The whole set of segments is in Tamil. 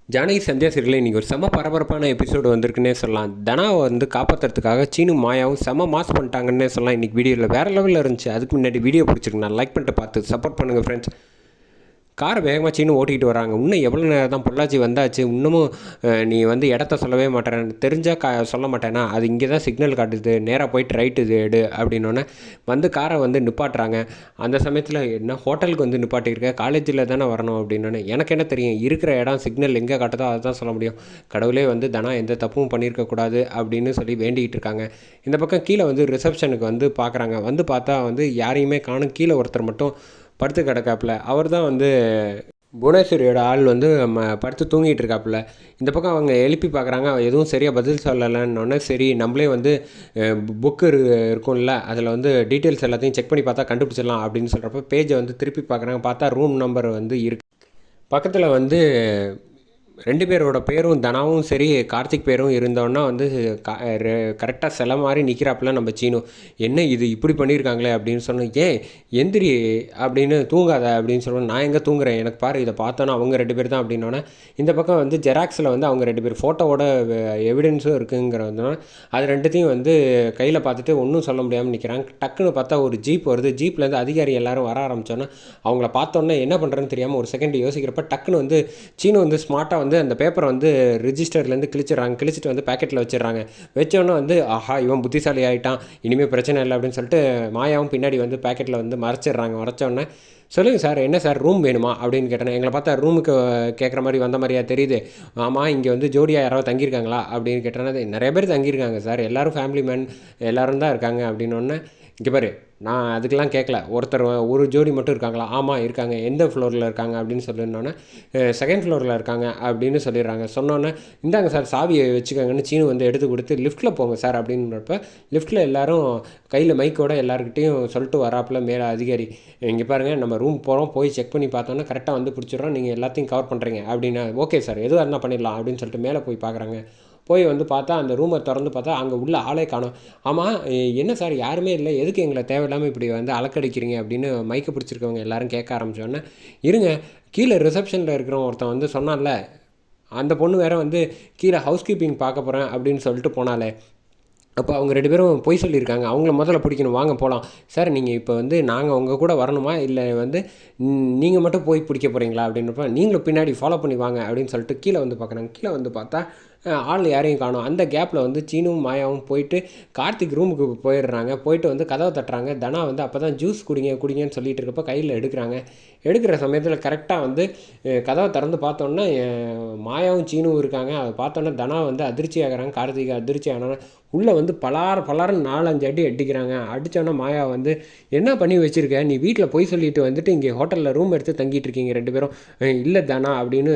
ஜானகி சந்தியா சீரியலில் இன்றைக்கி ஒரு செம பரபரப்பான எபிசோடு வந்திருக்குன்னே சொல்லலாம். தனாவை காப்பாற்றுறதுக்காக சீனு மாயாவும் செம மாஸ் பண்ணிட்டாங்கன்னே சொல்லலாம். இன்றைக்கி வீடியோவில் வேறு லெவலில் இருந்துச்சு. அதுக்கு முன்னாடி வீடியோ பிடிச்சிருக்கு, நான் லைக் பண்ணிட்டு பார்த்து சப்போர்ட் பண்ணுங்கள் ஃப்ரெண்ட்ஸ். காரை வேகமாக சீனு ஓட்டிகிட்டு வராங்க. இன்னும் எவ்வளோ நேரம் தான் பொள்ளாச்சி வந்தாச்சு, இன்னமும் நீ இடத்த சொல்லவே மாட்டேன், தெரிஞ்சால் சொல்ல மாட்டேன்னா அது இங்கே தான் சிக்னல் காட்டுது, நேராக போயிட்டு ரைட்டு இது எடு அப்படின்னோடனே காரை நிப்பாட்டுறாங்க. அந்த சமயத்தில் என்ன ஹோட்டலுக்கு நிப்பாட்டியிருக்க, காலேஜில் தானே வரணும் அப்படின்னோடனே எனக்கு என்ன தெரியும், இருக்கிற இடம் சிக்னல் எங்கே காட்டுதோ அதை தான் சொல்ல முடியும். கடவுளே தனா எந்த தப்பும் பண்ணியிருக்கக்கூடாது அப்படின்னு சொல்லி வேண்டிகிட்டு இருக்காங்க. இந்த பக்கம் கீழே ரிசப்ஷனுக்கு பார்க்குறாங்க. பார்த்தா யாரையுமே காணும். கீழே ஒருத்தர் மட்டும் படுத்து கிடக்காப்புல. அவர் தான் புவனேஸ்வரியோட ஆள் படுத்து தூங்கிட்டு இருக்காப்புல. இந்த பக்கம் அவங்க எழுப்பி பார்க்குறாங்க, எதுவும் சரியாக பதில் சொல்லலைன்னொன்னே சரி நம்மளே புக்கு இருக்கும்ல, அதில் டீட்டெயில்ஸ் எல்லாத்தையும் செக் பண்ணி பார்த்தா கண்டுபிடிச்சிடலாம் அப்படின்னு சொல்கிறப்ப பேஜை திருப்பி பார்க்குறாங்க. பார்த்தா ரூம் நம்பர் இருக்குது. பக்கத்தில் 2 பேரோட பேரும் தனாவும் சரி கார்த்திக் பேரும் இருந்தோன்னா கரெக்டாக சில மாதிரி நிற்கிறாப்புல நம்ம சீனு. என்ன இது இப்படி பண்ணியிருக்காங்களே அப்படின்னு சொன்னோம். ஏன் எந்திரி அப்படின்னு, தூங்காத அப்படின்னு சொல்லணும். நான் எங்கே தூங்குறேன், எனக்கு பாரு இதை பார்த்தோன்னா அவங்க 2 பேர் தான் அப்படின்னோடனே இந்த பக்கம் ஜெராக்ஸில் அவங்க 2 பேர் ஃபோட்டோவோட எவிடன்ஸும் இருக்குங்கிறதுனால அது ரெண்டுத்தையும் கையில் பார்த்துட்டு ஒன்றும் சொல்ல முடியாமல் நிற்கிறாங்க. டக்குன்னு பார்த்தா ஒரு ஜீப் வருது. ஜீப்லேருந்து அதிகாரி எல்லோரும் வர ஆரம்பித்தோன்னா அவங்கள பார்த்தோன்னே என்ன பண்ணுறதுன்னு தெரியாமல் ஒரு செகண்ட் யோசிக்கிறப்ப டக்குன்னு சீனு ஸ்மார்ட்டாக அந்த பேப்பரை ரிஜிஸ்டர்லேருந்து கிழிச்சிட்டு பேக்கெட்டில் வச்சிடறாங்க. வச்சோன்னே ஆஹா இவன் புத்திசாலி ஆகிட்டான், இனிமேல் பிரச்சனை இல்லை அப்படின்னு சொல்லிட்டு மாயாவும் பின்னாடி பேக்கெட்டில் மறைச்சிடுறாங்க. மறைச்சோன்னே சொல்லுங்கள் சார், என்ன சார் ரூம் வேணுமா அப்படின்னு கேட்டேன். எங்களை பார்த்தா ரூமுக்கு கேட்குற மாதிரி வந்த மாதிரியா தெரியுது. ஆமாம், இங்கே ஜோடியாக யாராவது தங்கியிருக்காங்களா அப்படின்னு கேட்டேன்னா நிறைய பேர் தங்கியிருக்காங்க சார், எல்லோரும் ஃபேமிலி மேன் எல்லோரும் தான் இருக்காங்க அப்படின்னோடனே இங்கே பாரு நான் அதுக்கெலாம் கேட்கல, ஒரு ஜோடி மட்டும் இருக்காங்களா? ஆமாம் இருக்காங்க. எந்த ஃப்ளோரில் இருக்காங்க அப்படின்னு சொல்லியிருந்தோன்னே செகண்ட் ஃப்ளோரில் இருக்காங்க அப்படின்னு சொல்லிடுறாங்க. சொன்னோன்னே இந்தாங்க சார் சாவியை வச்சுக்கோங்கன்னு சீனு எடுத்து கொடுத்து லிஃப்ட்டில் போங்க சார் அப்படின்றப்ப லிஃப்ட்டில் எல்லோரும் கையில் மைக்கோட எல்லாருக்கிட்டையும் சொல்லிட்டு வராப்பில் மேலே அதிகாரி, இங்கே பாருங்கள் நம்ம ரூம் போகிறோம், போய் செக் பண்ணி பார்த்தோன்னா கரெக்டாக பிடிச்சிடுறோம், நீங்கள் எல்லாத்தையும் கவர் பண்ணுறீங்க அப்படின்னா ஓகே சார் எதுவாக இருந்தால் பண்ணிடலாம் அப்படின்னு சொல்லிட்டு மேலே போய் பார்க்குறாங்க. போய் பார்த்தா அந்த ரூமை திறந்து பார்த்தா அங்கே உள்ள ஆளே காணோம். ஆமாம் என்ன சார் யாருமே இல்லை, எதுக்கு எங்களை தேவையில்லாமல் இப்படி அலக்கடிக்கிறீங்க அப்படின்னு மைக்கை பிடிச்சிருக்கவங்க எல்லாரும் கேட்க ஆரம்பித்தோன்னே இருங்க கீழே ரிசப்ஷனில் இருக்கிறவங்க ஒருத்தன் சொன்னான்ல, அந்த பொண்ணு வேறு கீழே ஹவுஸ் கீப்பிங் பார்க்க போகிறேன் அப்படின்னு சொல்லிட்டு போனாலே, அப்போ அவங்க 2 பேரும் பொய் சொல்லியிருக்காங்க, அவங்கள முதல்ல பிடிக்கணும், வாங்க போகலாம். சார் நீங்கள் இப்போ நாங்கள் உங்கள் கூட வரணுமா இல்லை நீங்கள் மட்டும் போய் பிடிக்க போகிறீங்களா அப்படின்றப்ப நீங்களும் பின்னாடி ஃபாலோ பண்ணி வாங்க அப்படின்னு சொல்லிட்டு கீழே பார்க்குறாங்க. கீழே பார்த்தா ஆள் யாரையும் காணும். அந்த கேப்பில் சீனுவும் மாயாவும் போயிட்டு கார்த்திக் ரூமுக்கு போயிடுறாங்க. போயிட்டு கதவை தட்டுறாங்க. தனா அப்போ தான் ஜூஸ் குடிங்கன்னு சொல்லிட்டு இருக்கப்போ கையில் எடுக்கிற சமயத்தில் கரெக்டாக கதவை திறந்து பார்த்தோன்னா மாயாவும் சீனுவும் இருக்காங்க. அதை பார்த்தோன்னே தனா அதிர்ச்சி ஆகிறாங்க. கார்த்திகை அதிர்ச்சி ஆனோன்னா உள்ளே பலாரம் 4-5 அடி அடிக்கிறாங்க. அடித்தோன்னா மாயா என்ன பண்ணி வச்சுருக்க, நீ வீட்டில் போய் சொல்லிட்டு இங்கே ஹோட்டலில் ரூம் எடுத்து தங்கிட்டு இருக்கீங்க 2 பேரும், இல்லை தானா அப்படின்னு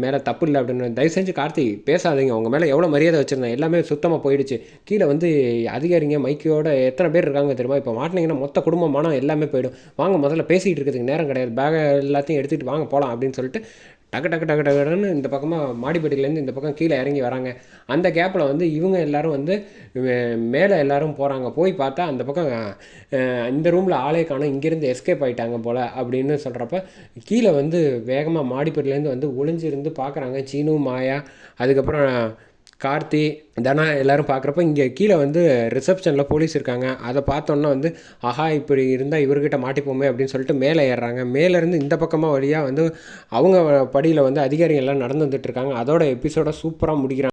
மேலே தப்பு இல்லை அப்படின்னு. தயவு செஞ்சு கார்த்தி பேசாதீங்க, அவங்க மேலே எவ்வளோ மரியாதை வச்சுருந்தேன், எல்லாமே சுத்தமாக போயிடுச்சு. கீழே அதிகாரிங்க மைக்கோட எத்தனை பேர் இருக்காங்க தெரியுமா, இப்போ மாட்டினீங்கன்னா மொத்த குடும்பம் மானம் எல்லாமே போயிடும், வாங்க முதல்ல பேசிகிட்டு இருக்கிறதுக்கு நேரம் கிடையாது, பேகை எல்லாத்தையும் எடுத்துகிட்டு வாங்க போகலாம் அப்படின்னு சொல்லிட்டு டக்குன்னு இந்த பக்கமாக மாடிப்படியிலேருந்து இந்த பக்கம் கீழே இறங்கி வராங்க. அந்த கேப்பில் இவங்க எல்லோரும் மேலே எல்லோரும் போகிறாங்க. போய் பார்த்தா அந்த பக்கம் இந்த ரூமில் ஆளே காணும், இங்கேருந்து எஸ்கேப் ஆகிட்டாங்க போல் அப்படின்னு சொல்கிறப்ப கீழே வேகமாக மாடிப்படியிலேருந்து ஒளிஞ்சிருந்து பார்க்குறாங்க சீனு, மாயா, அதுக்கப்புறம் கார்த்தி, தனா எல்லோரும் பார்க்குறப்ப இங்கே கீழே ரிசப்ஷனில் போலீஸ் இருக்காங்க. அதை பார்த்தோன்னா ஆஹா இப்படி இருந்தால் இவர்கிட்ட மாட்டிப்போமே அப்படின்னு சொல்லிட்டு மேலே ஏறுறாங்க. மேலேருந்து இந்த பக்கமாக வழியாக அவங்க படியில் அதிகாரிகள் எல்லாம் நடந்து வந்துட்டுருக்காங்க. அதோட எபிசோட சூப்பராக முடிக்கிறாங்க.